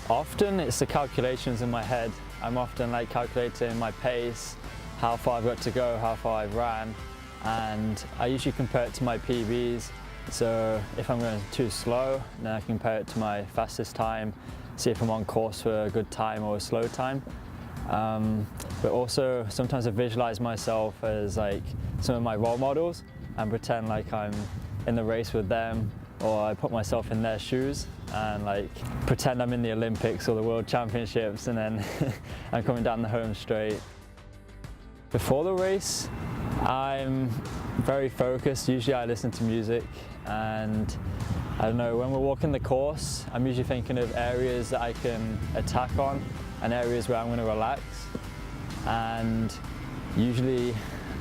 Often it's the calculations in my head. I'm often like calculating my pace, how far I've got to go, how far I've ran, and I usually compare it to my PBs. So if I'm going too slow, then I compare it to my fastest time, see if I'm on course for a good time or a slow time. But also sometimes I visualize myself as like some of my role models and pretend like I'm in the race with them, or I put myself in their shoes and like pretend I'm in the Olympics or the World Championships, and then I'm coming down the home straight. Before the race, I'm very focused. Usually I listen to music, and I don't know, when we're walking the course, I'm usually thinking of areas that I can attack on and areas where I'm going to relax. And usually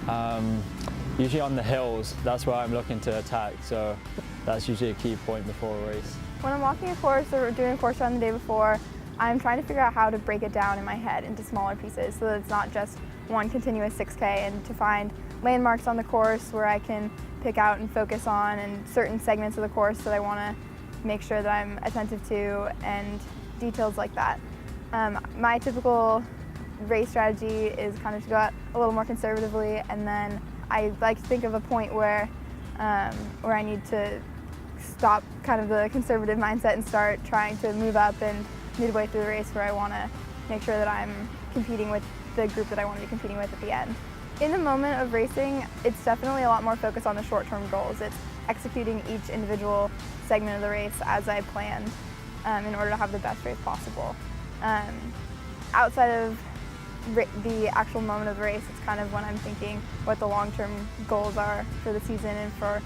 on the hills, that's where I'm looking to attack. So that's usually a key point before a race. When I'm walking a course or doing a course run the day before, I'm trying to figure out how to break it down in my head into smaller pieces so that it's not just one continuous 6K, and to find landmarks on the course where I can pick out and focus on, and certain segments of the course that I want to make sure that I'm attentive to, and details like that. My typical race strategy is kind of to go out a little more conservatively, and then I like to think of a point where I need to stop kind of the conservative mindset and start trying to move up, and midway through the race where I want to make sure that I'm competing with the group that I want to be competing with at the end. In the moment of racing, it's definitely a lot more focused on the short-term goals. It's executing each individual segment of the race as I planned in order to have the best race possible. Outside of the actual moment of the race, it's kind of when I'm thinking what the long-term goals are for the season and for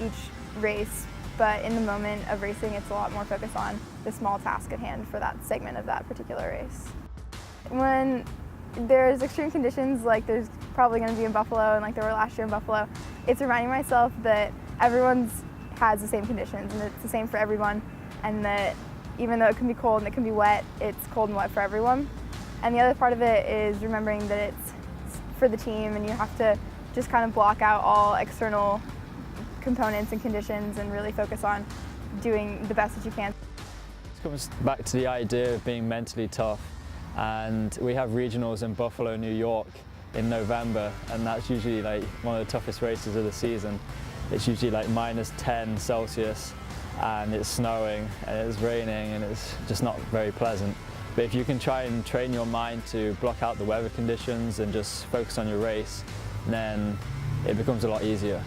each race. But in the moment of racing, it's a lot more focused on the small task at hand for that segment of that particular race. When there's extreme conditions, like there's probably going to be in Buffalo and like there were last year in Buffalo, it's reminding myself that everyone's has the same conditions and it's the same for everyone, and that even though it can be cold and it can be wet, it's cold and wet for everyone. And the other part of it is remembering that it's for the team, and you have to just kind of block out all external components and conditions and really focus on doing the best that you can. It comes back to the idea of being mentally tough, and we have regionals in Buffalo, New York in November, and that's usually like one of the toughest races of the season. It's usually like -10 Celsius, and it's snowing and it's raining and it's just not very pleasant. But if you can try and train your mind to block out the weather conditions and just focus on your race, then it becomes a lot easier.